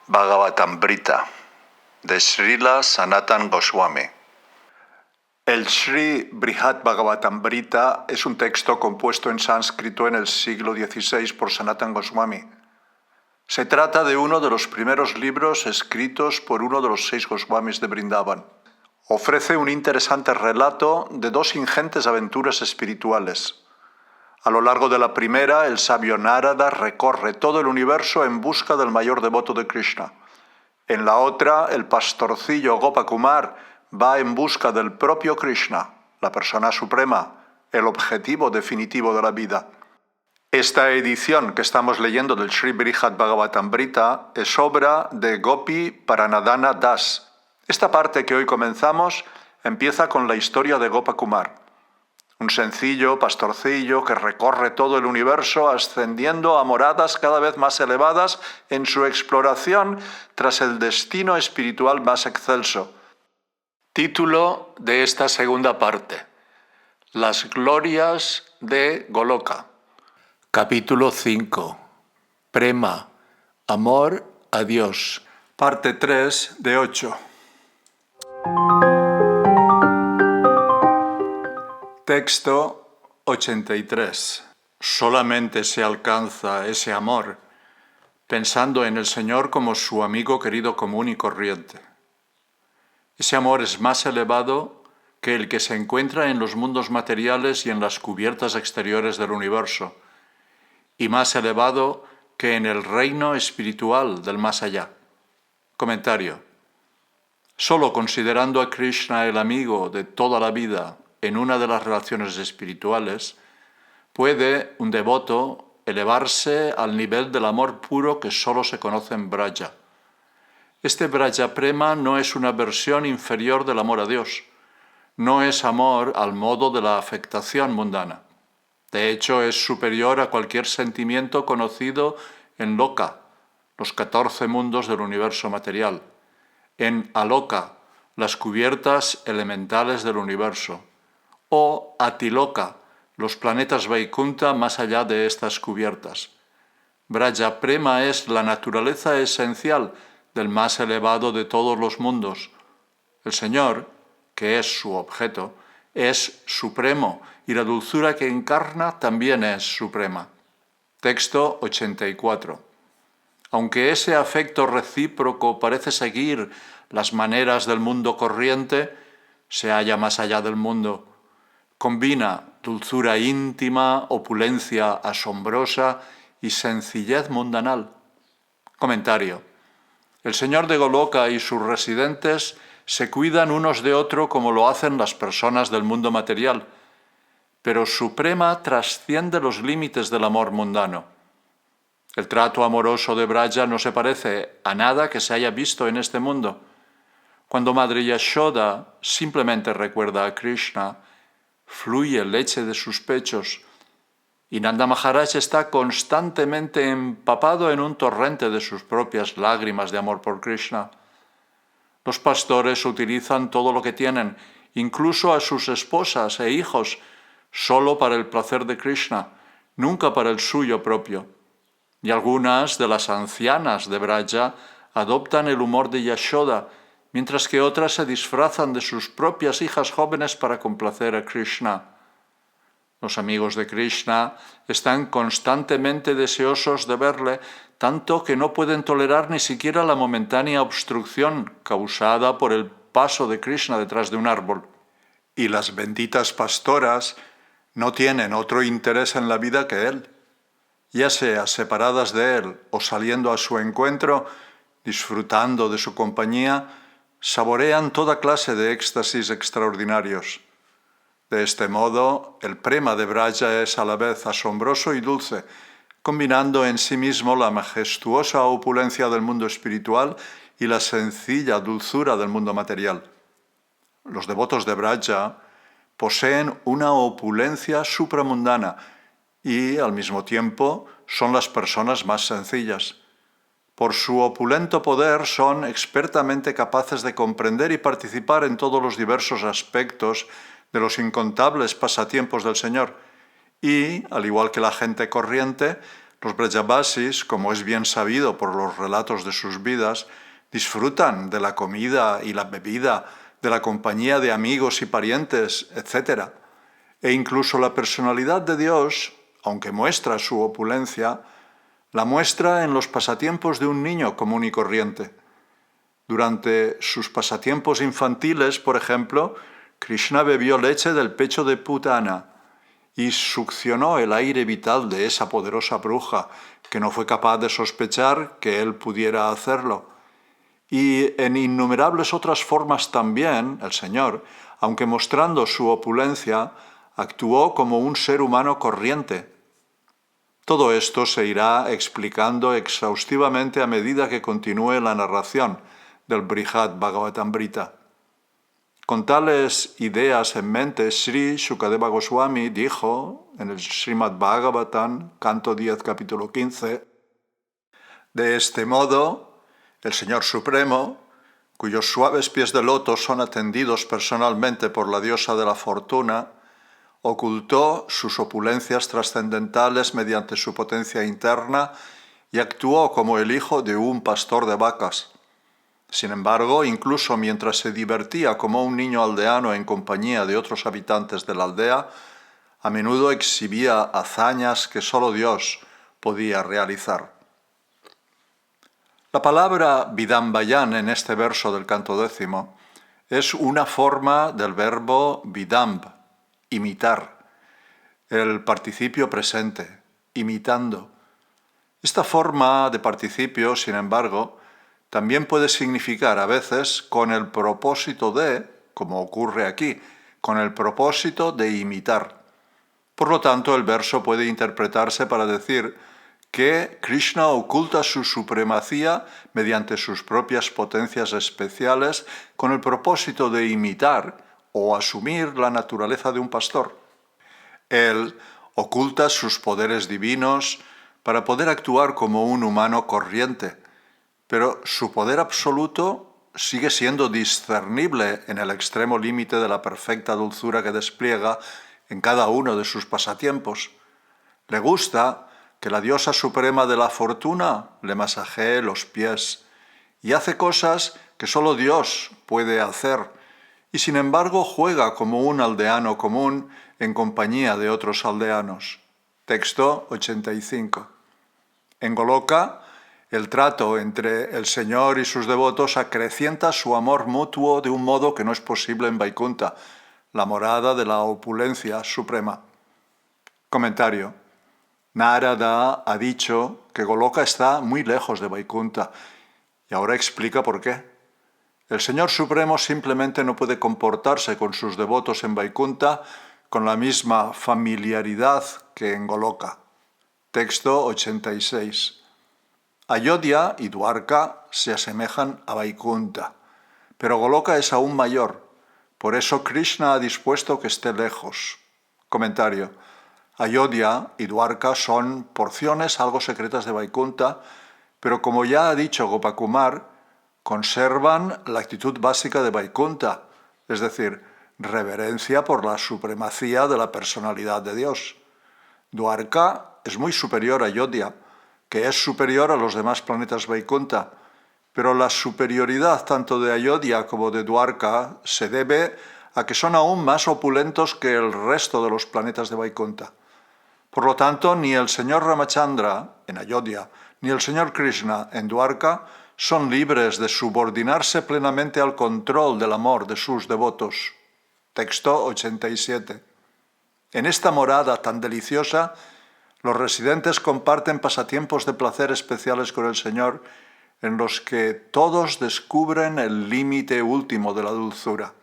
Bhagavatamrita de Srila Sanatan Goswami. El Sri Brihad Bhagavatamrita es un texto compuesto en sánscrito en el siglo XVI por Sanatan Goswami. Se trata de uno de los primeros libros escritos por uno de los 6 Goswamis de Vrindavan. Ofrece un interesante relato de 2 ingentes aventuras espirituales. A lo largo de la primera, el sabio Narada recorre todo el universo en busca del mayor devoto de Krishna. En la otra, el pastorcillo Gopakumar va en busca del propio Krishna, la persona suprema, el objetivo definitivo de la vida. Esta edición que estamos leyendo del Sri Brihad Bhagavatamrita es obra de Gopi Paranadhana Das. Esta parte que hoy comenzamos empieza con la historia de Gopakumar, un sencillo pastorcillo que recorre todo el universo ascendiendo a moradas cada vez más elevadas en su exploración tras el destino espiritual más excelso. Título de esta segunda parte: Las glorias de Goloka. Capítulo 5. Prema, amor a Dios. Parte 3 de 8. Texto 83. Solamente se alcanza ese amor pensando en el Señor como su amigo querido común y corriente. Ese amor es más elevado que el que se encuentra en los mundos materiales y en las cubiertas exteriores del universo, y más elevado que en el reino espiritual del más allá. Comentario. Solo considerando a Krishna el amigo de toda la vida en una de las relaciones espirituales, puede un devoto elevarse al nivel del amor puro que solo se conoce en Braja. Este Braja Prema no es una versión inferior del amor a Dios, no es amor al modo de la afectación mundana. De hecho, es superior a cualquier sentimiento conocido en Loka, los 14 mundos del universo material, en Aloka, las cubiertas elementales del universo, o Atiloka, los planetas Vaikunta más allá de estas cubiertas. Braja Prema es la naturaleza esencial del más elevado de todos los mundos. El Señor, que es su objeto, es supremo y la dulzura que encarna también es suprema. Texto 84. Aunque ese afecto recíproco parece seguir las maneras del mundo corriente, se halla más allá del mundo. Combina dulzura íntima, opulencia asombrosa y sencillez mundanal. Comentario. El Señor de Goloka y sus residentes se cuidan unos de otro como lo hacen las personas del mundo material, pero su prema trasciende los límites del amor mundano. El trato amoroso de Braja no se parece a nada que se haya visto en este mundo. Cuando Madre Yashoda simplemente recuerda a Krishna, fluye leche de sus pechos, y Nanda Maharaj está constantemente empapado en un torrente de sus propias lágrimas de amor por Krishna. Los pastores utilizan todo lo que tienen, incluso a sus esposas e hijos, solo para el placer de Krishna, nunca para el suyo propio. Y algunas de las ancianas de Braja adoptan el humor de Yashoda, mientras que otras se disfrazan de sus propias hijas jóvenes para complacer a Krishna. Los amigos de Krishna están constantemente deseosos de verle, tanto que no pueden tolerar ni siquiera la momentánea obstrucción causada por el paso de Krishna detrás de un árbol. Y las benditas pastoras no tienen otro interés en la vida que él. Ya sea separadas de él o saliendo a su encuentro, disfrutando de su compañía, saborean toda clase de éxtasis extraordinarios. De este modo, el prema de Braja es a la vez asombroso y dulce, combinando en sí mismo la majestuosa opulencia del mundo espiritual y la sencilla dulzura del mundo material. Los devotos de Braja poseen una opulencia supramundana y, al mismo tiempo, son las personas más sencillas. Por su opulento poder son expertamente capaces de comprender y participar en todos los diversos aspectos de los incontables pasatiempos del Señor y, al igual que la gente corriente, Los Brajabasis, como es bien sabido por los relatos de sus vidas, disfrutan de la comida y la bebida, de la compañía de amigos y parientes, etc. E incluso la personalidad de Dios, aunque muestra su opulencia, la muestra en los pasatiempos de un niño común y corriente. Durante sus pasatiempos infantiles, por ejemplo, Krishna bebió leche del pecho de Putana y succionó el aire vital de esa poderosa bruja, que no fue capaz de sospechar que él pudiera hacerlo. Y en innumerables otras formas también, el Señor, aunque mostrando su opulencia, actuó como un ser humano corriente. Todo esto se irá explicando exhaustivamente a medida que continúe la narración del Brihad Bhagavatamrita. Con tales ideas en mente, Sri Shukadeva Goswami dijo en el Srimad Bhagavatam, canto 10, capítulo 15, de este modo, el Señor Supremo, cuyos suaves pies de loto son atendidos personalmente por la diosa de la fortuna, ocultó sus opulencias trascendentales mediante su potencia interna y actuó como el hijo de un pastor de vacas. Sin embargo, incluso mientras se divertía como un niño aldeano en compañía de otros habitantes de la aldea, a menudo exhibía hazañas que solo Dios podía realizar. La palabra vidambayan en este verso del canto 10 es una forma del verbo vidamb, imitar, el participio presente, imitando. Esta forma de participio, sin embargo, también puede significar a veces con el propósito de, como ocurre aquí, con el propósito de imitar. Por lo tanto, el verso puede interpretarse para decir que Krishna oculta su supremacía mediante sus propias potencias especiales con el propósito de imitar o asumir la naturaleza de un pastor. Él oculta sus poderes divinos para poder actuar como un humano corriente, pero su poder absoluto sigue siendo discernible en el extremo límite de la perfecta dulzura que despliega en cada uno de sus pasatiempos. Le gusta que la diosa suprema de la fortuna le masajee los pies y hace cosas que solo Dios puede hacer, y sin embargo juega como un aldeano común en compañía de otros aldeanos. Texto 85. En Goloka, el trato entre el Señor y sus devotos acrecienta su amor mutuo de un modo que no es posible en Vaikunta, la morada de la opulencia suprema. Comentario. Narada ha dicho que Goloka está muy lejos de Vaikunta y ahora explica por qué. El Señor Supremo simplemente no puede comportarse con sus devotos en Vaikunta con la misma familiaridad que en Goloka. Texto 86. Ayodhya y Dwarka se asemejan a Vaikunta, pero Goloka es aún mayor. Por eso Krishna ha dispuesto que esté lejos. Comentario. Ayodhya y Dwarka son porciones algo secretas de Vaikunta, pero como ya ha dicho Gopakumar, conservan la actitud básica de Vaikunta, es decir, reverencia por la supremacía de la personalidad de Dios. Dwarka es muy superior a Ayodhya, que es superior a los demás planetas Vaikunta, pero la superioridad tanto de Ayodhya como de Dwarka se debe a que son aún más opulentos que el resto de los planetas de Vaikunta. Por lo tanto, ni el señor Ramachandra en Ayodhya, ni el señor Krishna en Dwarka son libres de subordinarse plenamente al control del amor de sus devotos. Texto 87. En esta morada tan deliciosa, los residentes comparten pasatiempos de placer especiales con el Señor, en los que todos descubren el límite último de la dulzura.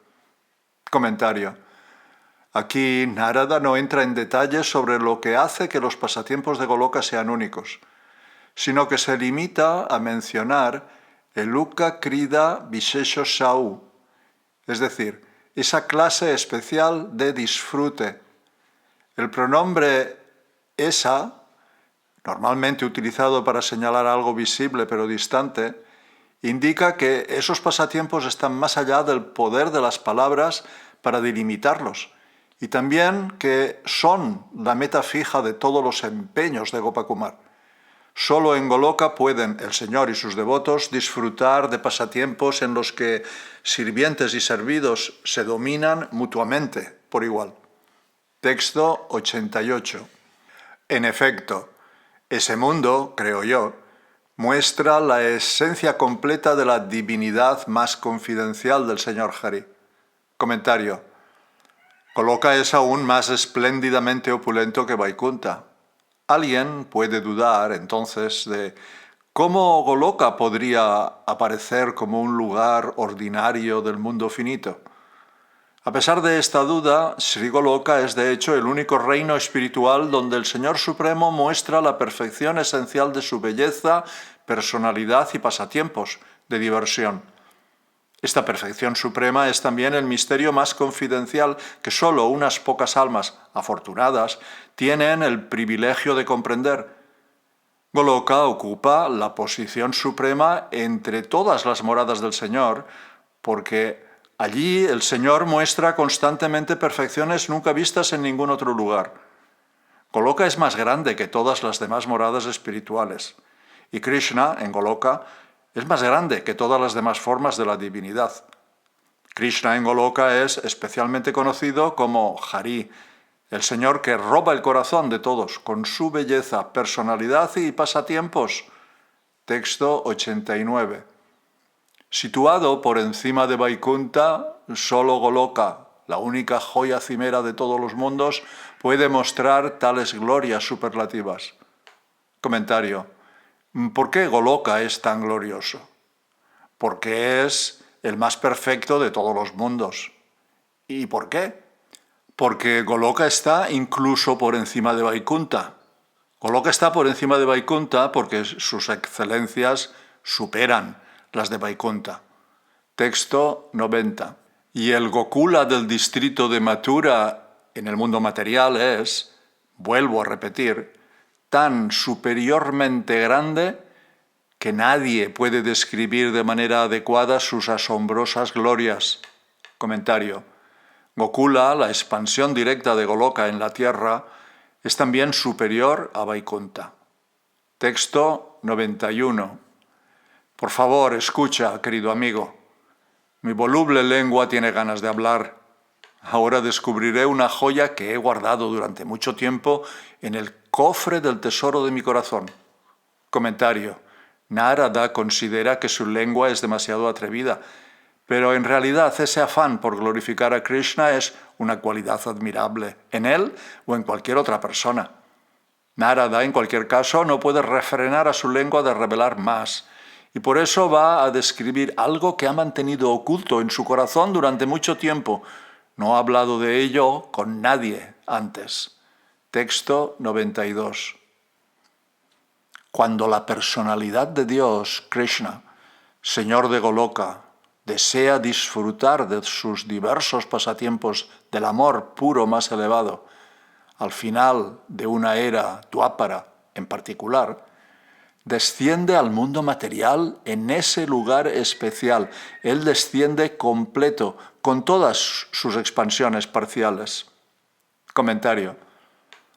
Comentario. Aquí Narada no entra en detalles sobre lo que hace que los pasatiempos de Goloka sean únicos, sino que se limita a mencionar el Uka Krida Vishesho Sau, es decir, esa clase especial de disfrute. El pronombre esa, normalmente utilizado para señalar algo visible pero distante, indica que esos pasatiempos están más allá del poder de las palabras para delimitarlos, y también que son la meta fija de todos los empeños de Gopakumar. Solo en Goloka pueden el Señor y sus devotos disfrutar de pasatiempos en los que sirvientes y servidos se dominan mutuamente por igual. Texto 88. En efecto, ese mundo, creo yo, muestra la esencia completa de la divinidad más confidencial del Señor Hari. Comentario. Goloka es aún más espléndidamente opulento que Vaikunta. Alguien puede dudar, entonces, de cómo Goloka podría aparecer como un lugar ordinario del mundo finito. A pesar de esta duda, Sri Goloka es de hecho el único reino espiritual donde el Señor Supremo muestra la perfección esencial de su belleza, personalidad y pasatiempos de diversión. Esta perfección suprema es también el misterio más confidencial que solo unas pocas almas afortunadas tienen el privilegio de comprender. Goloka ocupa la posición suprema entre todas las moradas del Señor, porque allí el Señor muestra constantemente perfecciones nunca vistas en ningún otro lugar. Goloka es más grande que todas las demás moradas espirituales, y Krishna, en Goloka, es más grande que todas las demás formas de la divinidad. Krishna en Goloka es especialmente conocido como Hari, el Señor que roba el corazón de todos con su belleza, personalidad y pasatiempos. Texto 89. Situado por encima de Vaikunta, solo Goloka, la única joya cimera de todos los mundos, puede mostrar tales glorias superlativas. Comentario. ¿Por qué Goloka es tan glorioso? Porque es el más perfecto de todos los mundos. ¿Y por qué? Porque Goloka está incluso por encima de Vaikunta. Goloka está por encima de Vaikunta porque sus excelencias superan las de Vaikunta. Texto 90. Y el Gokula del distrito de Mathura en el mundo material es, vuelvo a repetir, tan superiormente grande que nadie puede describir de manera adecuada sus asombrosas glorias. Comentario. Gokula, la expansión directa de Goloka en la tierra, es también superior a Vaikunta. Texto 91. Por favor, escucha, querido amigo. Mi voluble lengua tiene ganas de hablar. Ahora descubriré una joya que he guardado durante mucho tiempo en el cofre del tesoro de mi corazón. Comentario. Narada considera que su lengua es demasiado atrevida, pero en realidad ese afán por glorificar a Krishna es una cualidad admirable en él o en cualquier otra persona. Narada, en cualquier caso, no puede refrenar a su lengua de revelar más, y por eso va a describir algo que ha mantenido oculto en su corazón durante mucho tiempo. No ha hablado de ello con nadie antes. Texto 92. Cuando la personalidad de Dios, Krishna, Señor de Goloka, desea disfrutar de sus diversos pasatiempos del amor puro más elevado, al final de una era Dwapara en particular, desciende al mundo material en ese lugar especial. Él desciende completo, con todas sus expansiones parciales. Comentario.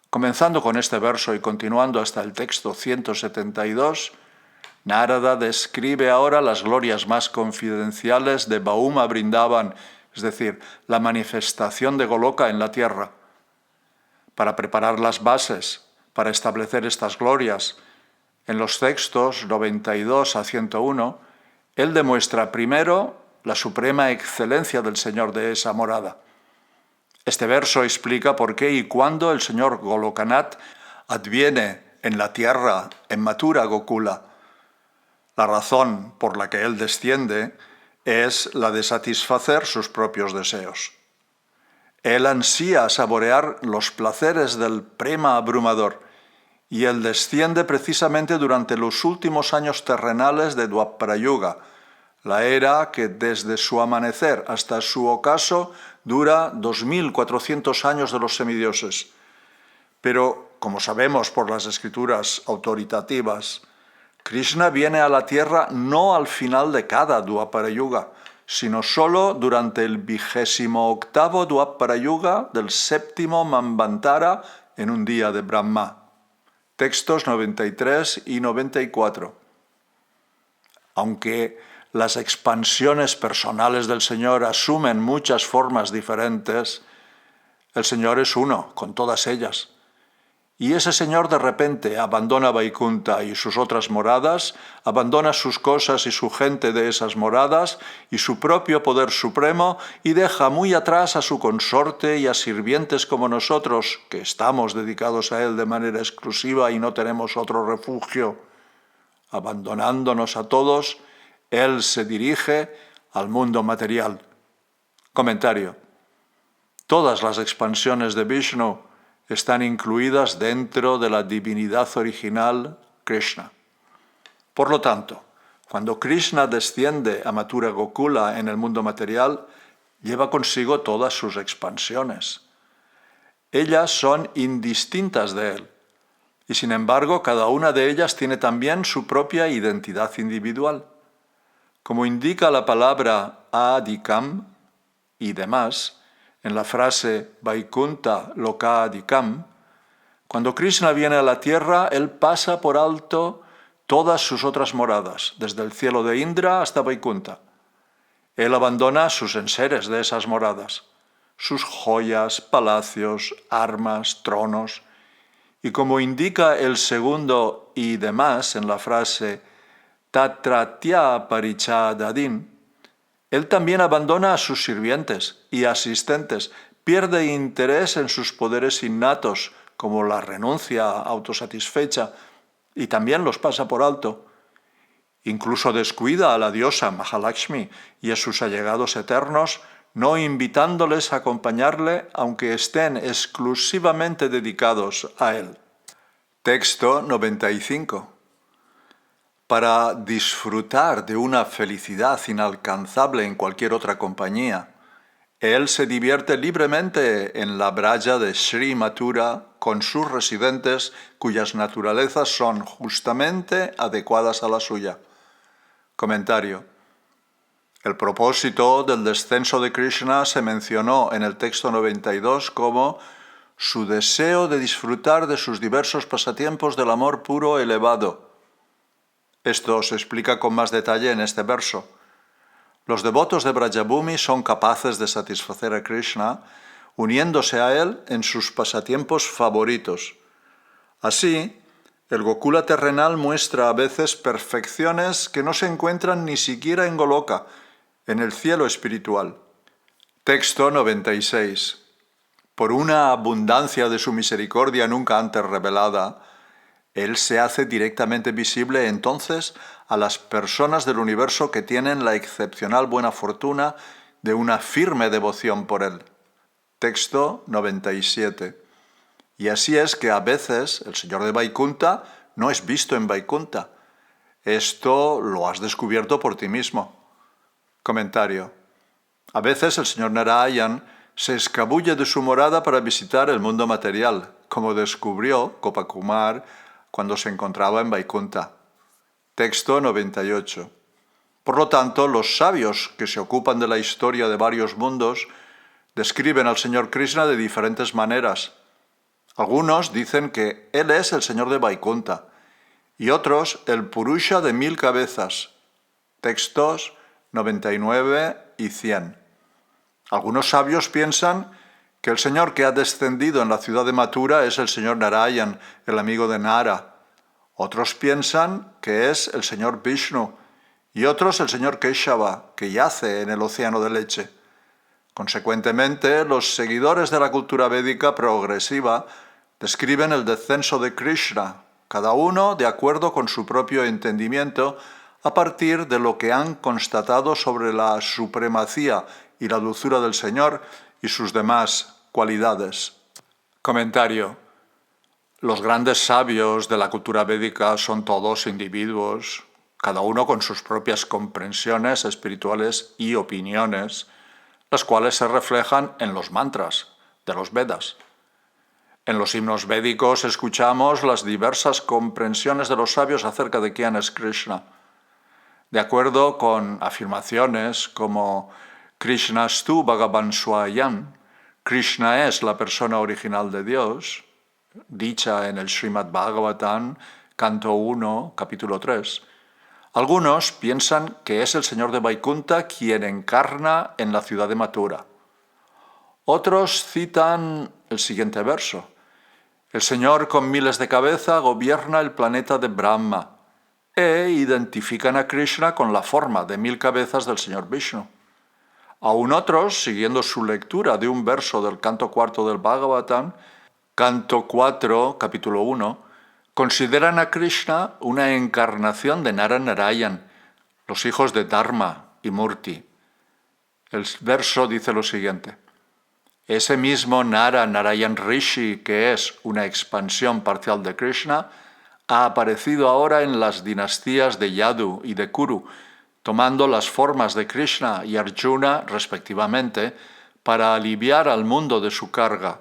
Comenzando con este verso y continuando hasta el texto 172, Narada describe ahora las glorias más confidenciales de Bhauma Vrindavan, es decir, la manifestación de Goloka en la tierra. Para preparar las bases, para establecer estas glorias, en los textos 92 a 101, él demuestra primero la suprema excelencia del Señor de esa morada. Este verso explica por qué y cuándo el Señor Golokanath adviene en la tierra, en Mathura Gokula. La razón por la que él desciende es la de satisfacer sus propios deseos. Él ansía saborear los placeres del prema abrumador, y él desciende precisamente durante los últimos años terrenales de Dwapara Yuga, la era que desde su amanecer hasta su ocaso dura 2400 años de los semidioses. Pero, como sabemos por las escrituras autoritativas, Krishna viene a la tierra no al final de cada Dwapara Yuga, sino solo durante el 28º Dwapara Yuga del 7º Manvantara en un día de Brahma. Textos 93 y 94. Aunque las expansiones personales del Señor asumen muchas formas diferentes, el Señor es uno con todas ellas. Y ese Señor de repente abandona Vaikunta y sus otras moradas, abandona sus cosas y su gente de esas moradas y su propio poder supremo y deja muy atrás a su consorte y a sirvientes como nosotros, que estamos dedicados a Él de manera exclusiva y no tenemos otro refugio. Abandonándonos a todos, Él se dirige al mundo material. Comentario. Todas las expansiones de Vishnu están incluidas dentro de la divinidad original Krishna. Por lo tanto, cuando Krishna desciende a Mathura Gokula en el mundo material, lleva consigo todas sus expansiones. Ellas son indistintas de él, y sin embargo cada una de ellas tiene también su propia identidad individual. Como indica la palabra adikam y demás, en la frase Vaikunta Loka Adikam, cuando Krishna viene a la tierra, él pasa por alto todas sus otras moradas, desde el cielo de Indra hasta Vaikunta. Él abandona sus enseres de esas moradas, sus joyas, palacios, armas, tronos, y como indica el segundo y demás en la frase Tatratya Parichadadin, él también abandona a sus sirvientes y asistentes, pierde interés en sus poderes innatos, como la renuncia autosatisfecha, y también los pasa por alto. Incluso descuida a la diosa Mahalakshmi y a sus allegados eternos, no invitándoles a acompañarle, aunque estén exclusivamente dedicados a él. Texto 95. Para disfrutar de una felicidad inalcanzable en cualquier otra compañía, él se divierte libremente en la braya de Sri Mathura con sus residentes cuyas naturalezas son justamente adecuadas a la suya. Comentario. El propósito del descenso de Krishna se mencionó en el texto 92 como su deseo de disfrutar de sus diversos pasatiempos del amor puro elevado. Esto se explica con más detalle en este verso. Los devotos de Brajabhumi son capaces de satisfacer a Krishna uniéndose a él en sus pasatiempos favoritos. Así, el Gokula terrenal muestra a veces perfecciones que no se encuentran ni siquiera en Goloka, en el cielo espiritual. Texto 96. Por una abundancia de su misericordia nunca antes revelada, él se hace directamente visible entonces a las personas del universo que tienen la excepcional buena fortuna de una firme devoción por él. Texto 97. Y así es que a veces el Señor de Vaikunta no es visto en Vaikunta. Esto lo has descubierto por ti mismo. Comentario. A veces el Señor Narayan se escabulle de su morada para visitar el mundo material, como descubrió Gopakumar cuando se encontraba en Vaikunta. Texto 98. Por lo tanto, los sabios que se ocupan de la historia de varios mundos describen al Señor Krishna de diferentes maneras. Algunos dicen que Él es el Señor de Vaikunta y otros el Purusha de 1000 cabezas. Textos 99 y 100. Algunos sabios piensan que el Señor que ha descendido en la ciudad de Mathura es el Señor Narayan, el amigo de Nara. Otros piensan que es el Señor Vishnu y otros el Señor Keshava, que yace en el océano de leche. Consecuentemente, los seguidores de la cultura védica progresiva describen el descenso de Krishna, cada uno de acuerdo con su propio entendimiento, a partir de lo que han constatado sobre la supremacía y la dulzura del Señor y sus demás cualidades. Comentario. Los grandes sabios de la cultura védica son todos individuos, cada uno con sus propias comprensiones espirituales y opiniones, las cuales se reflejan en los mantras de los Vedas. En los himnos védicos escuchamos las diversas comprensiones de los sabios acerca de quién es Krishna. De acuerdo con afirmaciones como Krishnastu Bhagavan Swayam, Krishna es la persona original de Dios, dicha en el Srimad Bhagavatam, canto 1, capítulo 3. Algunos piensan que es el Señor de Vaikunta quien encarna en la ciudad de Mathura. Otros citan el siguiente verso. El Señor con miles de cabeza gobierna el planeta de Brahma e identifican a Krishna con la forma de 1000 cabezas del Señor Vishnu. Aún otros, siguiendo su lectura de un verso del canto 4 del Bhagavatam, canto 4, capítulo 1, consideran a Krishna una encarnación de Nara Narayan, los hijos de Dharma y Murti. El verso dice lo siguiente. Ese mismo Nara Narayan Rishi, que es una expansión parcial de Krishna, ha aparecido ahora en las dinastías de Yadu y de Kuru, tomando las formas de Krishna y Arjuna, respectivamente, para aliviar al mundo de su carga.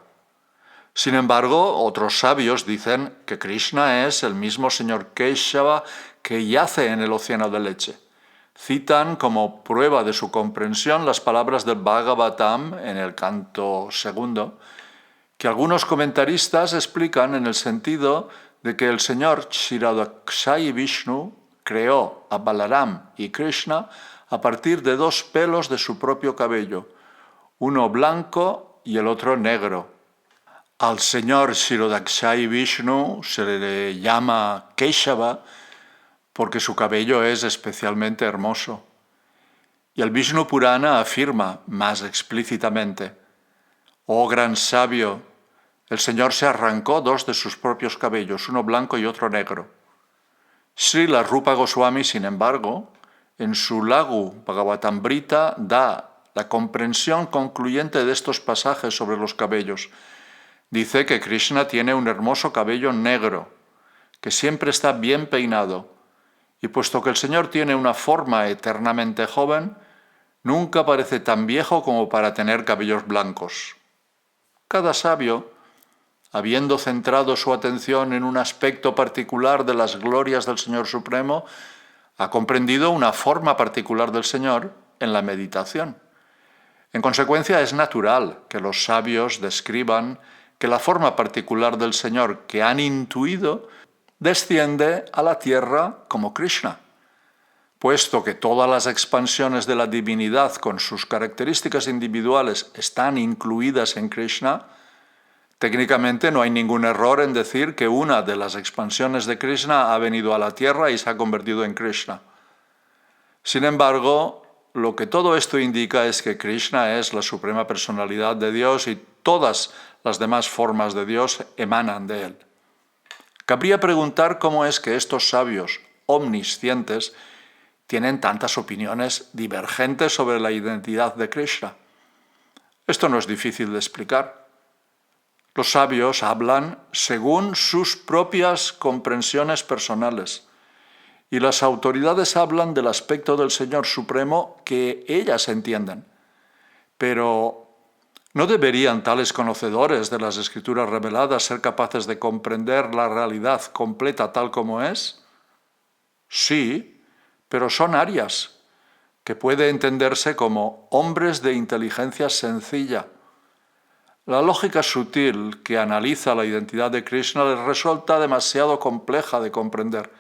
Sin embargo, otros sabios dicen que Krishna es el mismo señor Keshava que yace en el océano de leche. Citan como prueba de su comprensión las palabras del Bhagavatam en el canto 2, que algunos comentaristas explican en el sentido de que el señor Kshirodakshayi Vishnu creó a Balaram y Krishna a partir de 2 pelos de su propio cabello, uno blanco y el otro negro. Al señor Kshirodakshayi Vishnu se le llama Keshava porque su cabello es especialmente hermoso. Y el Vishnu Purana afirma más explícitamente, oh gran sabio, el Señor se arrancó 2 de sus propios cabellos, uno blanco y otro negro. Srila Rupa Goswami, sin embargo, en su Lagu Bhagavatamrita da la comprensión concluyente de estos pasajes sobre los cabellos. Dice que Krishna tiene un hermoso cabello negro, que siempre está bien peinado, y puesto que el Señor tiene una forma eternamente joven, nunca parece tan viejo como para tener cabellos blancos. Cada sabio, habiendo centrado su atención en un aspecto particular de las glorias del Señor Supremo, ha comprendido una forma particular del Señor en la meditación. En consecuencia, es natural que los sabios describan que la forma particular del Señor que han intuido desciende a la tierra como Krishna. Puesto que todas las expansiones de la divinidad con sus características individuales están incluidas en Krishna, técnicamente no hay ningún error en decir que una de las expansiones de Krishna ha venido a la tierra y se ha convertido en Krishna. Sin embargo, lo que todo esto indica es que Krishna es la suprema personalidad de Dios y todas las demás formas de Dios emanan de él. Cabría preguntar cómo es que estos sabios omniscientes tienen tantas opiniones divergentes sobre la identidad de Krishna. Esto no es difícil de explicar. Los sabios hablan según sus propias comprensiones personales y las autoridades hablan del aspecto del Señor Supremo que ellas entienden. Pero ¿no deberían tales conocedores de las Escrituras reveladas ser capaces de comprender la realidad completa tal como es? Sí, pero son arias, que puede entenderse como hombres de inteligencia sencilla. La lógica sutil que analiza la identidad de Krishna les resulta demasiado compleja de comprender.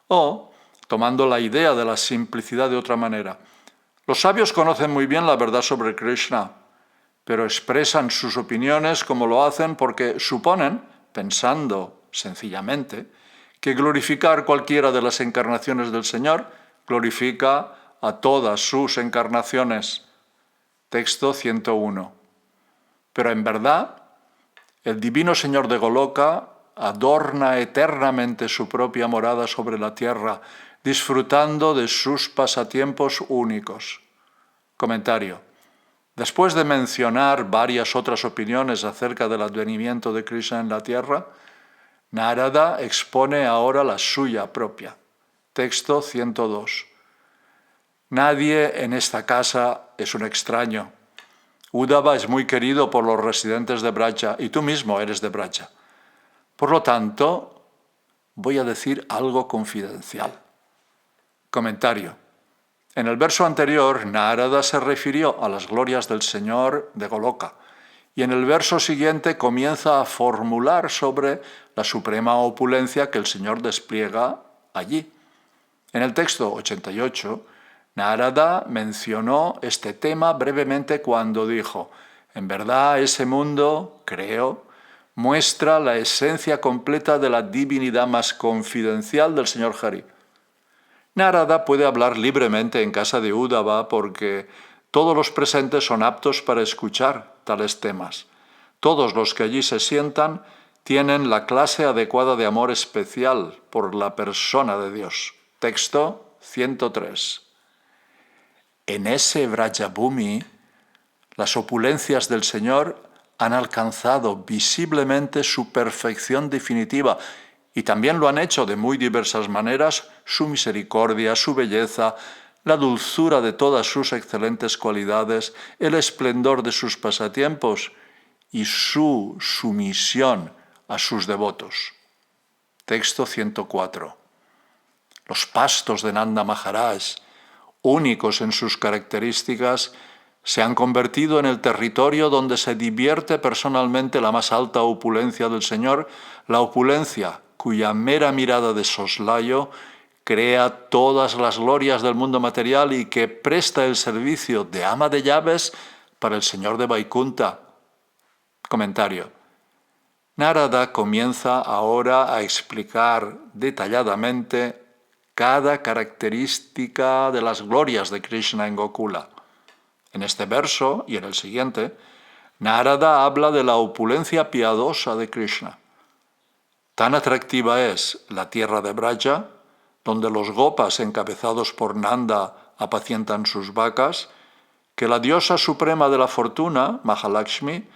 O, tomando la idea de la simplicidad de otra manera, los sabios conocen muy bien la verdad sobre Krishna, pero expresan sus opiniones como lo hacen porque suponen, pensando sencillamente, que glorificar cualquiera de las encarnaciones del Señor glorifica a todas sus encarnaciones. Texto 101. Pero en verdad, el divino Señor de Goloka adorna eternamente su propia morada sobre la tierra, disfrutando de sus pasatiempos únicos. Comentario. Después de mencionar varias otras opiniones acerca del advenimiento de Krishna en la tierra, Narada expone ahora la suya propia. Texto 102. Nadie en esta casa es un extraño. Uddhava es muy querido por los residentes de Braja y tú mismo eres de Braja. Por lo tanto, voy a decir algo confidencial. Comentario. En el verso anterior, Narada se refirió a las glorias del Señor de Goloka y en el verso siguiente comienza a formular sobre la suprema opulencia que el Señor despliega allí. En el texto 88, Narada mencionó este tema brevemente cuando dijo: en verdad ese mundo, creo, muestra la esencia completa de la divinidad más confidencial del Señor Hari. Narada puede hablar libremente en casa de Uddhava porque todos los presentes son aptos para escuchar tales temas. Todos los que allí se sientan tienen la clase adecuada de amor especial por la persona de Dios. Texto 103. En ese Vrajabhumi, las opulencias del Señor han alcanzado visiblemente su perfección definitiva y también lo han hecho de muy diversas maneras su misericordia, su belleza, la dulzura de todas sus excelentes cualidades, el esplendor de sus pasatiempos y su sumisión a sus devotos. Texto 104. Los pastos de Nanda Maharaj, únicos en sus características, se han convertido en el territorio donde se divierte personalmente la más alta opulencia del Señor, la opulencia cuya mera mirada de soslayo crea todas las glorias del mundo material y que presta el servicio de ama de llaves para el Señor de Vaikunta. Comentario. Narada comienza ahora a explicar detalladamente cada característica de las glorias de Krishna en Gokula. En este verso y en el siguiente, Narada habla de la opulencia piadosa de Krishna. Tan atractiva es la tierra de Braja, donde los gopas encabezados por Nanda apacientan sus vacas, que la diosa suprema de la fortuna, Mahalakshmi,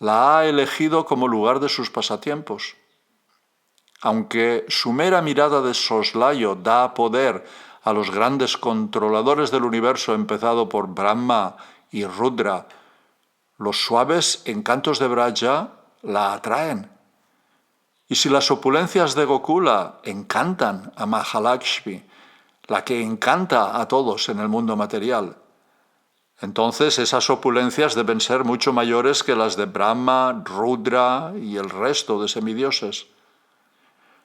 la ha elegido como lugar de sus pasatiempos. Aunque su mera mirada de soslayo da poder a los grandes controladores del universo, empezado por Brahma y Rudra, los suaves encantos de Braja la atraen. Y si las opulencias de Gokula encantan a Mahalakshmi, la que encanta a todos en el mundo material, entonces esas opulencias deben ser mucho mayores que las de Brahma, Rudra y el resto de semidioses.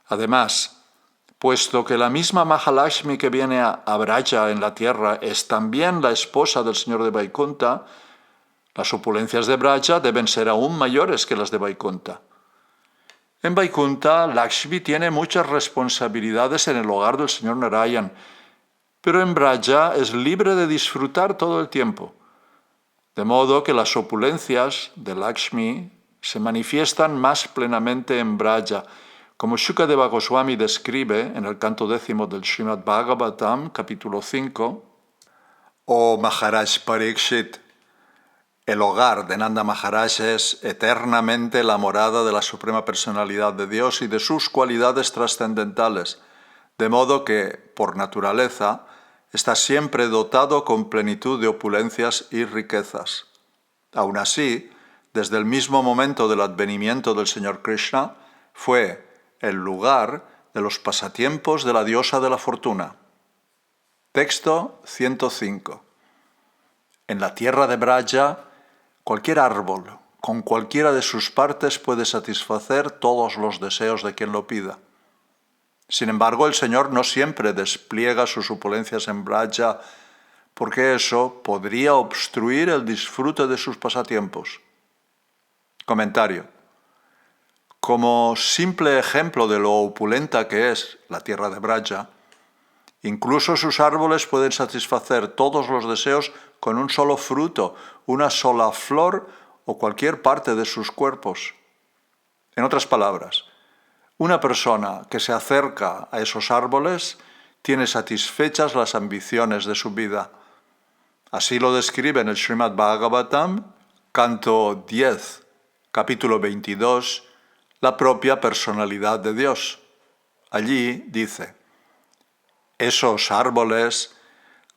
Además, puesto que la misma Mahalakshmi que viene a Braja en la tierra es también la esposa del Señor de Vaikunta, las opulencias de Braja deben ser aún mayores que las de Vaikunta. En Vaikunta, Lakshmi tiene muchas responsabilidades en el hogar del Señor Narayan, pero en Braja es libre de disfrutar todo el tiempo, de modo que las opulencias de Lakshmi se manifiestan más plenamente en Braja, como Shukadeva Goswami describe en el canto 10 del Srimad Bhagavatam, capítulo 5. Oh Maharaj Parikshit, el hogar de Nanda Maharaj es eternamente la morada de la Suprema Personalidad de Dios y de sus cualidades trascendentales, de modo que, por naturaleza, está siempre dotado con plenitud de opulencias y riquezas. Aun así, desde el mismo momento del advenimiento del Señor Krishna, fue el lugar de los pasatiempos de la diosa de la fortuna. Texto 105. En la tierra de Braja, cualquier árbol, con cualquiera de sus partes, puede satisfacer todos los deseos de quien lo pida. Sin embargo, el Señor no siempre despliega sus opulencias en Braja, porque eso podría obstruir el disfrute de sus pasatiempos. Comentario. Como simple ejemplo de lo opulenta que es la tierra de Braja, incluso sus árboles pueden satisfacer todos los deseos con un solo fruto, una sola flor o cualquier parte de sus cuerpos. En otras palabras, una persona que se acerca a esos árboles tiene satisfechas las ambiciones de su vida. Así lo describe en el Srimad Bhagavatam, canto 10, capítulo 22, la propia personalidad de Dios. Allí dice: esos árboles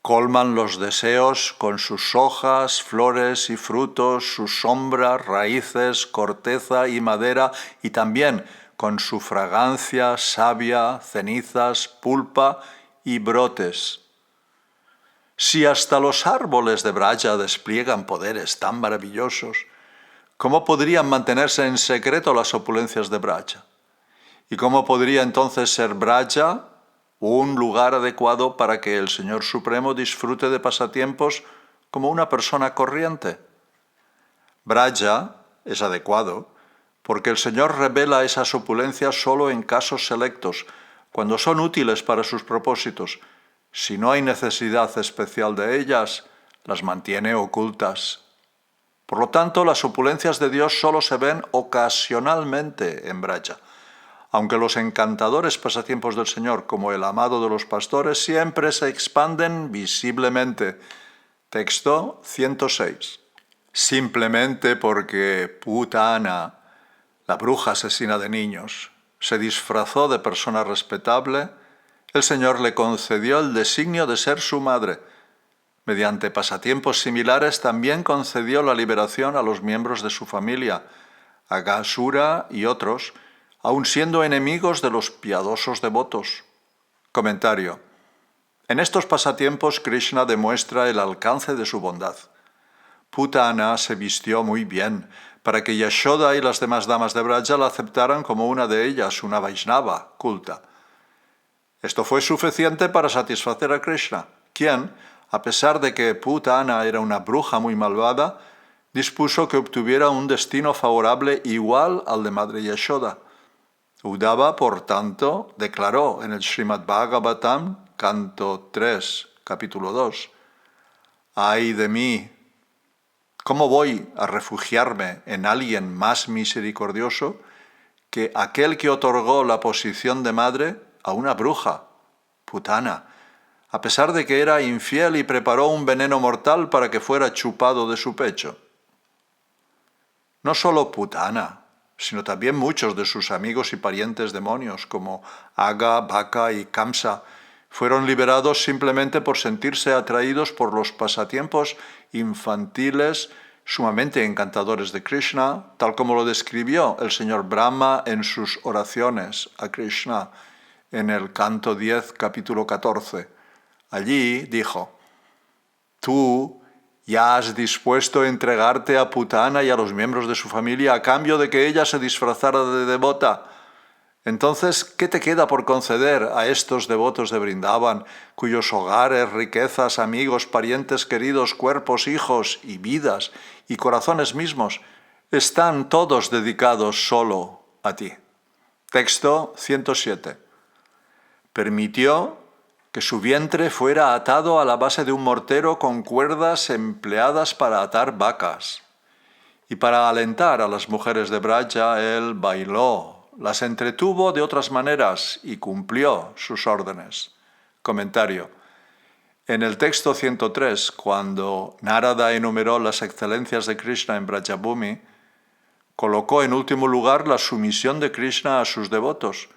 colman los deseos con sus hojas, flores y frutos, sus sombras, raíces, corteza y madera, y también con su fragancia, savia, cenizas, pulpa y brotes. Si hasta los árboles de Braja despliegan poderes tan maravillosos, ¿Cómo podrían mantenerse en secreto las opulencias de Braja? ¿Y cómo podría entonces ser Braja un lugar adecuado para que el Señor Supremo disfrute de pasatiempos como una persona corriente? Braja es adecuado porque el Señor revela esas opulencias solo en casos selectos, cuando son útiles para sus propósitos. Si no hay necesidad especial de ellas, las mantiene ocultas. Por lo tanto, las opulencias de Dios solo se ven ocasionalmente en Braja, aunque los encantadores pasatiempos del Señor, como el amado de los pastores, siempre se expanden visiblemente. Texto 106. Simplemente porque Putana, la bruja asesina de niños, se disfrazó de persona respetable, el Señor le concedió el designio de ser su madre. Mediante pasatiempos similares también concedió la liberación a los miembros de su familia, a Gasura y otros, aun siendo enemigos de los piadosos devotos. Comentario. En estos pasatiempos Krishna demuestra el alcance de su bondad. Putana se vistió muy bien para que Yashoda y las demás damas de Braja la aceptaran como una de ellas, una Vaishnava culta. Esto fue suficiente para satisfacer a Krishna, quien, a pesar de que Putana era una bruja muy malvada, dispuso que obtuviera un destino favorable igual al de Madre Yashoda. Uddhava, por tanto, declaró en el Srimad Bhagavatam, canto 3, capítulo 2, «Ay de mí, ¿cómo voy a refugiarme en alguien más misericordioso que aquel que otorgó la posición de madre a una bruja, Putana, a pesar de que era infiel y preparó un veneno mortal para que fuera chupado de su pecho?» No solo Putana, sino también muchos de sus amigos y parientes demonios, como Aga, Baka y Kamsa, fueron liberados simplemente por sentirse atraídos por los pasatiempos infantiles sumamente encantadores de Krishna, tal como lo describió el señor Brahma en sus oraciones a Krishna en el canto 10, capítulo 14. Allí dijo: «Tú ya has dispuesto a entregarte a Putana y a los miembros de su familia a cambio de que ella se disfrazara de devota. Entonces, ¿qué te queda por conceder a estos devotos de Vrindavan, cuyos hogares, riquezas, amigos, parientes queridos, cuerpos, hijos y vidas y corazones mismos están todos dedicados solo a ti?» Texto 107. Permitió que su vientre fuera atado a la base de un mortero con cuerdas empleadas para atar vacas. Y para alentar a las mujeres de Braja, él bailó, las entretuvo de otras maneras y cumplió sus órdenes. Comentario. En el texto 103, cuando Narada enumeró las excelencias de Krishna en Brajabhumi, colocó en último lugar la sumisión de Krishna a sus devotos.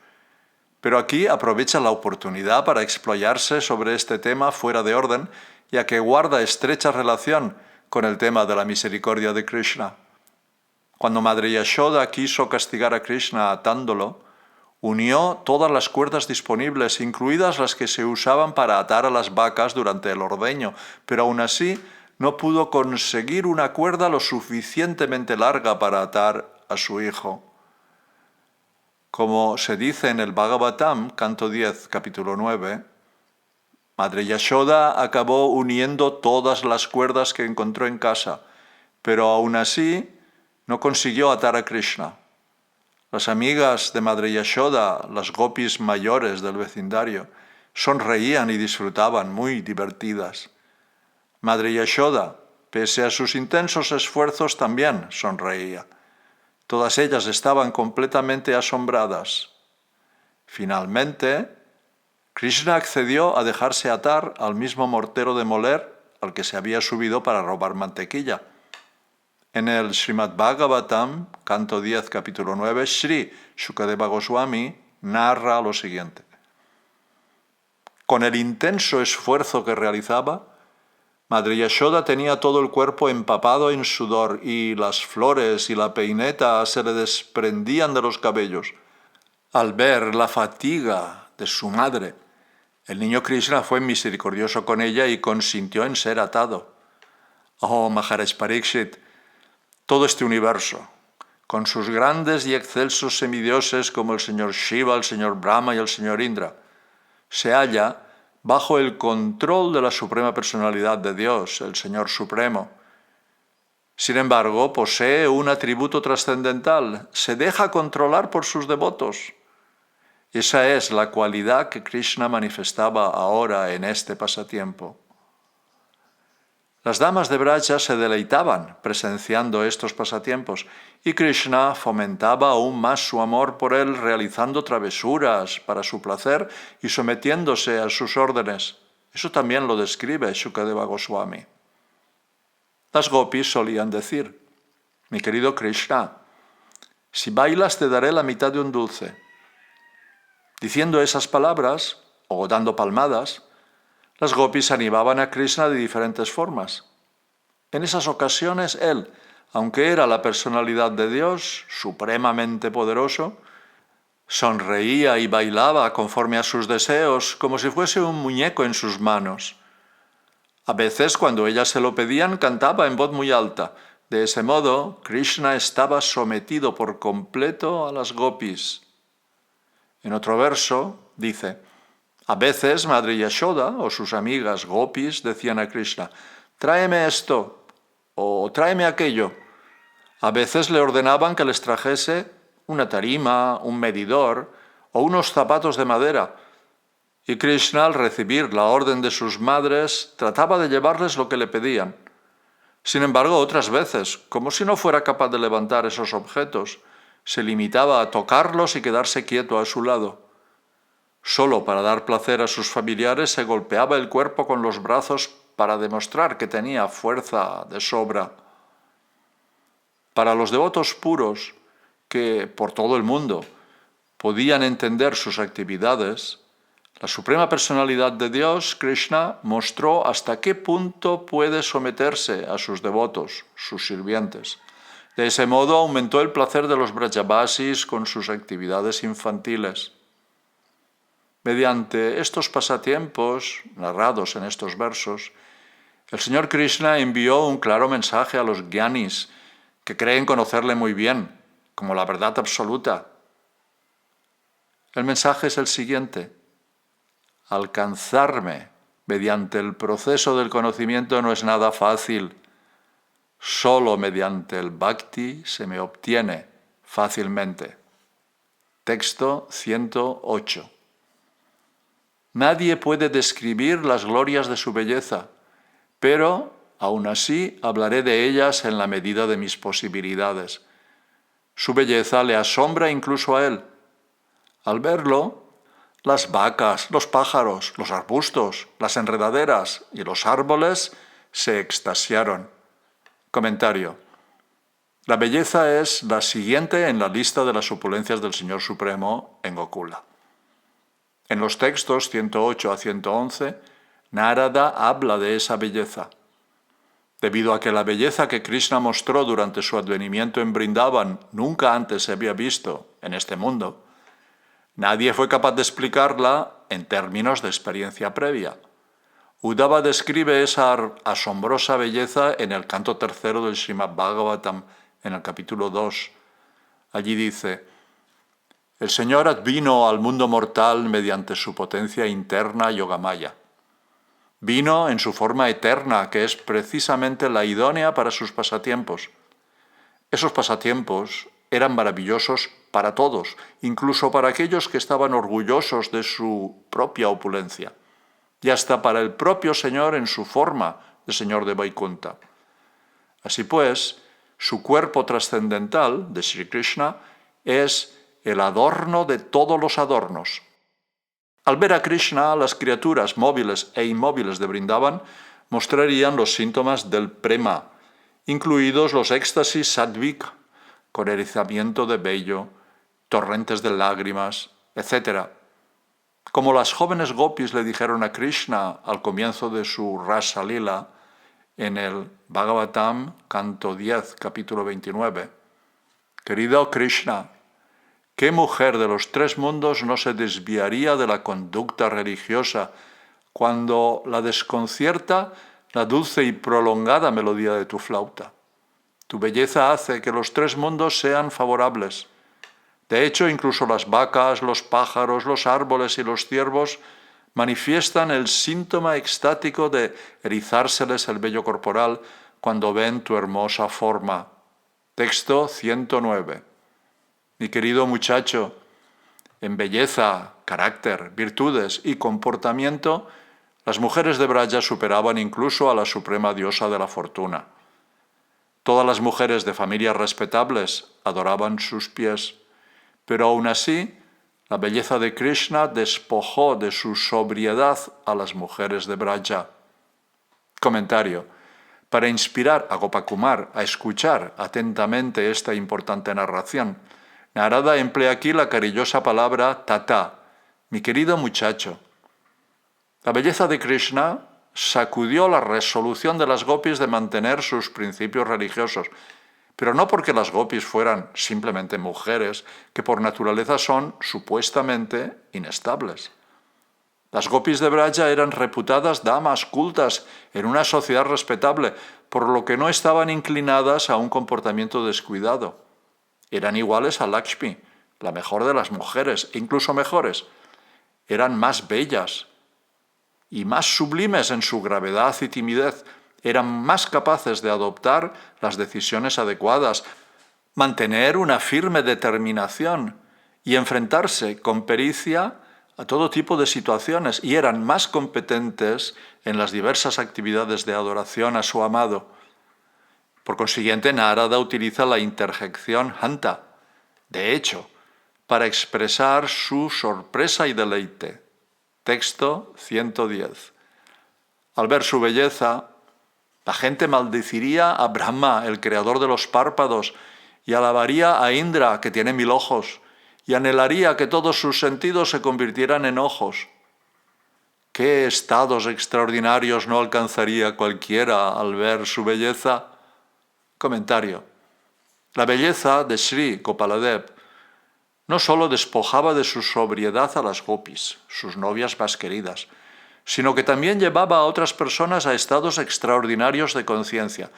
Pero aquí aprovecha la oportunidad para explayarse sobre este tema fuera de orden, ya que guarda estrecha relación con el tema de la misericordia de Krishna. Cuando Madre Yashoda quiso castigar a Krishna atándolo, unió todas las cuerdas disponibles, incluidas las que se usaban para atar a las vacas durante el ordeño, pero aún así no pudo conseguir una cuerda lo suficientemente larga para atar a su hijo. Como se dice en el Bhagavatam, canto 10, capítulo 9, Madre Yashoda acabó uniendo todas las cuerdas que encontró en casa, pero aún así no consiguió atar a Krishna. Las amigas de Madre Yashoda, las gopis mayores del vecindario, sonreían y disfrutaban, muy divertidas. Madre Yashoda, pese a sus intensos esfuerzos, también sonreía. Todas ellas estaban completamente asombradas. Finalmente, Krishna accedió a dejarse atar al mismo mortero de moler al que se había subido para robar mantequilla. En el Srimad Bhagavatam, canto 10, capítulo 9, Sri Shukadeva Goswami narra lo siguiente. Con el intenso esfuerzo que realizaba, Madre Yashoda tenía todo el cuerpo empapado en sudor y las flores y la peineta se le desprendían de los cabellos. Al ver la fatiga de su madre, el niño Krishna fue misericordioso con ella y consintió en ser atado. Oh Maharaj Parikshit, todo este universo, con sus grandes y excelsos semidioses como el señor Shiva, el señor Brahma y el señor Indra, se halla bajo el control de la suprema personalidad de Dios, el Señor Supremo. Sin embargo, posee un atributo trascendental, se deja controlar por sus devotos. Esa es la cualidad que Krishna manifestaba ahora en este pasatiempo. Las damas de Braja se deleitaban presenciando estos pasatiempos y Krishna fomentaba aún más su amor por él realizando travesuras para su placer y sometiéndose a sus órdenes. Eso también lo describe Shukadeva Goswami. Las gopis solían decir: mi querido Krishna, si bailas te daré la mitad de un dulce. Diciendo esas palabras, o dando palmadas, las gopis animaban a Krishna de diferentes formas. En esas ocasiones él, aunque era la personalidad de Dios, supremamente poderoso, sonreía y bailaba conforme a sus deseos, como si fuese un muñeco en sus manos. A veces, cuando ellas se lo pedían, cantaba en voz muy alta. De ese modo, Krishna estaba sometido por completo a las gopis. En otro verso dice: a veces Madre Yashoda o sus amigas gopis decían a Krishna: tráeme esto o tráeme aquello. A veces le ordenaban que les trajese una tarima, un medidor o unos zapatos de madera. Y Krishna, al recibir la orden de sus madres, trataba de llevarles lo que le pedían. Sin embargo, otras veces, como si no fuera capaz de levantar esos objetos, se limitaba a tocarlos y quedarse quieto a su lado. Solo para dar placer a sus familiares se golpeaba el cuerpo con los brazos para demostrar que tenía fuerza de sobra. Para los devotos puros, que por todo el mundo podían entender sus actividades, la Suprema Personalidad de Dios, Krishna, mostró hasta qué punto puede someterse a sus devotos, sus sirvientes. De ese modo aumentó el placer de los Brajavasis con sus actividades infantiles. Mediante estos pasatiempos, narrados en estos versos, el Señor Krishna envió un claro mensaje a los gyanis, que creen conocerle muy bien, como la verdad absoluta. El mensaje es el siguiente: alcanzarme mediante el proceso del conocimiento no es nada fácil. Solo mediante el bhakti se me obtiene fácilmente. Texto 108. Nadie puede describir las glorias de su belleza, pero aún así hablaré de ellas en la medida de mis posibilidades. Su belleza le asombra incluso a él. Al verlo, las vacas, los pájaros, los arbustos, las enredaderas y los árboles se extasiaron. Comentario. La belleza es la siguiente en la lista de las opulencias del Señor Supremo en Gokula. En los textos 108 a 111, Narada habla de esa belleza. Debido a que la belleza que Krishna mostró durante su advenimiento en Vrindavan nunca antes se había visto en este mundo, nadie fue capaz de explicarla en términos de experiencia previa. Uddhava describe esa asombrosa belleza en el canto tercero del Srimad Bhagavatam, en el capítulo 2. Allí dice: el Señor advino al mundo mortal mediante su potencia interna Yogamaya. Vino en su forma eterna, que es precisamente la idónea para sus pasatiempos. Esos pasatiempos eran maravillosos para todos, incluso para aquellos que estaban orgullosos de su propia opulencia, y hasta para el propio Señor en su forma de Señor de Vaikunta. Así pues, su cuerpo trascendental, de Sri Krishna, es el adorno de todos los adornos. Al ver a Krishna, las criaturas móviles e inmóviles de Vrindavan mostrarían los síntomas del prema, incluidos los éxtasis sádvik, con erizamiento de vello, torrentes de lágrimas, etc. Como las jóvenes gopis le dijeron a Krishna al comienzo de su Rasa Lila, en el Bhagavatam, canto 10, capítulo 29. Querido Krishna, ¿qué mujer de los tres mundos no se desviaría de la conducta religiosa cuando la desconcierta la dulce y prolongada melodía de tu flauta? Tu belleza hace que los tres mundos sean favorables. De hecho, incluso las vacas, los pájaros, los árboles y los ciervos manifiestan el síntoma extático de erizárseles el vello corporal cuando ven tu hermosa forma. Texto 109. Mi querido muchacho, en belleza, carácter, virtudes y comportamiento, las mujeres de Braja superaban incluso a la suprema diosa de la fortuna. Todas las mujeres de familias respetables adoraban sus pies, pero aún así, la belleza de Krishna despojó de su sobriedad a las mujeres de Braja. Comentario. Para inspirar a Gopakumar a escuchar atentamente esta importante narración, Narada emplea aquí la cariñosa palabra tata, mi querido muchacho. La belleza de Krishna sacudió la resolución de las gopis de mantener sus principios religiosos, pero no porque las gopis fueran simplemente mujeres que por naturaleza son supuestamente inestables. Las gopis de Braja eran reputadas damas cultas en una sociedad respetable, por lo que no estaban inclinadas a un comportamiento descuidado. Eran iguales a Lakshmi, la mejor de las mujeres, e incluso mejores. Eran más bellas y más sublimes en su gravedad y timidez. Eran más capaces de adoptar las decisiones adecuadas, mantener una firme determinación y enfrentarse con pericia a todo tipo de situaciones, y eran más competentes en las diversas actividades de adoración a su amado. Por consiguiente, Narada utiliza la interjección hanta, de hecho, para expresar su sorpresa y deleite. Texto 110. Al ver su belleza, la gente maldeciría a Brahma, el creador de los párpados, y alabaría a Indra, que tiene 1000 ojos, y anhelaría que todos sus sentidos se convirtieran en ojos. ¿Qué estados extraordinarios no alcanzaría cualquiera al ver su belleza? Comentario. La belleza de Sri Gopaladev no solo despojaba de su sobriedad a las gopis, sus novias más queridas, sino que también llevaba a otras personas a estados extraordinarios de conciencia.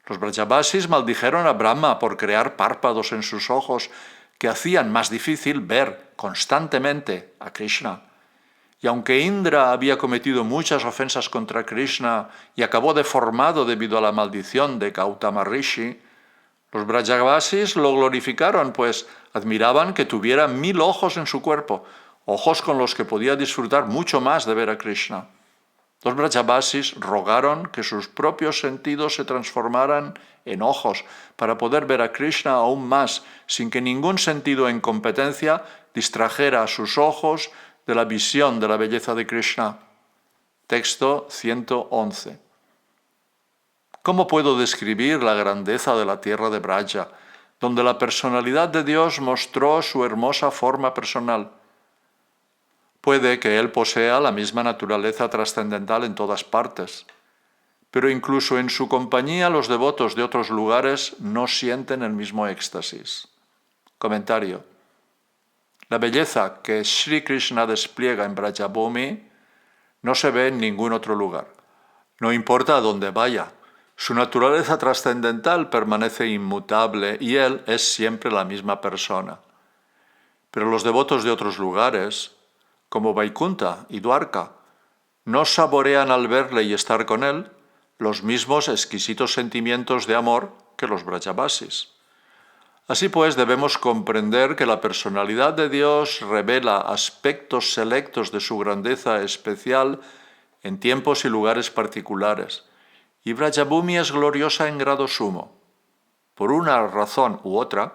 Los Brajavasis maldijeron a Brahma por crear párpados en sus ojos que hacían más difícil ver constantemente a Krishna. Y aunque Indra había cometido muchas ofensas contra Krishna y acabó deformado debido a la maldición de Gautama Rishi, los Brajavasis lo glorificaron, pues admiraban que tuviera 1000 ojos en su cuerpo, ojos con los que podía disfrutar mucho más de ver a Krishna. Los Brajavasis rogaron que sus propios sentidos se transformaran en ojos para poder ver a Krishna aún más, sin que ningún sentido en competencia distrajera a sus ojos de la visión de la belleza de Krishna. Texto 111. ¿Cómo puedo describir la grandeza de la tierra de Braja, donde la personalidad de Dios mostró su hermosa forma personal? Puede que Él posea la misma naturaleza trascendental en todas partes, pero incluso en su compañía los devotos de otros lugares no sienten el mismo éxtasis. Comentario. La belleza que Sri Krishna despliega en Brajabhumi no se ve en ningún otro lugar. No importa a dónde vaya, su naturaleza trascendental permanece inmutable y Él es siempre la misma persona. Pero los devotos de otros lugares, como Vaikunta y Dwarka, no saborean al verle y estar con Él los mismos exquisitos sentimientos de amor que los Brajavasis. Así pues, debemos comprender que la personalidad de Dios revela aspectos selectos de su grandeza especial en tiempos y lugares particulares, y Brajabhumi es gloriosa en grado sumo. Por una razón u otra,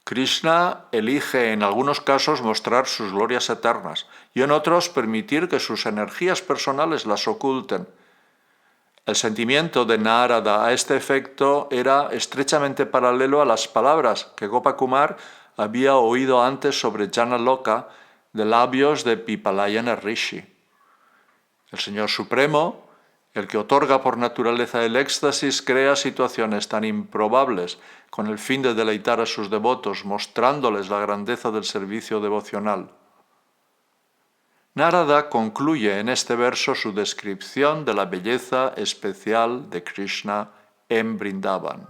Krishna elige en algunos casos mostrar sus glorias eternas y en otros permitir que sus energías personales las oculten. El sentimiento de Narada a este efecto era estrechamente paralelo a las palabras que Gopakumar había oído antes sobre Jnana Loka de labios de Pipalayana Rishi. El Señor Supremo, el que otorga por naturaleza el éxtasis, crea situaciones tan improbables con el fin de deleitar a sus devotos, mostrándoles la grandeza del servicio devocional. Narada concluye en este verso su descripción de la belleza especial de Krishna en Vrindavan.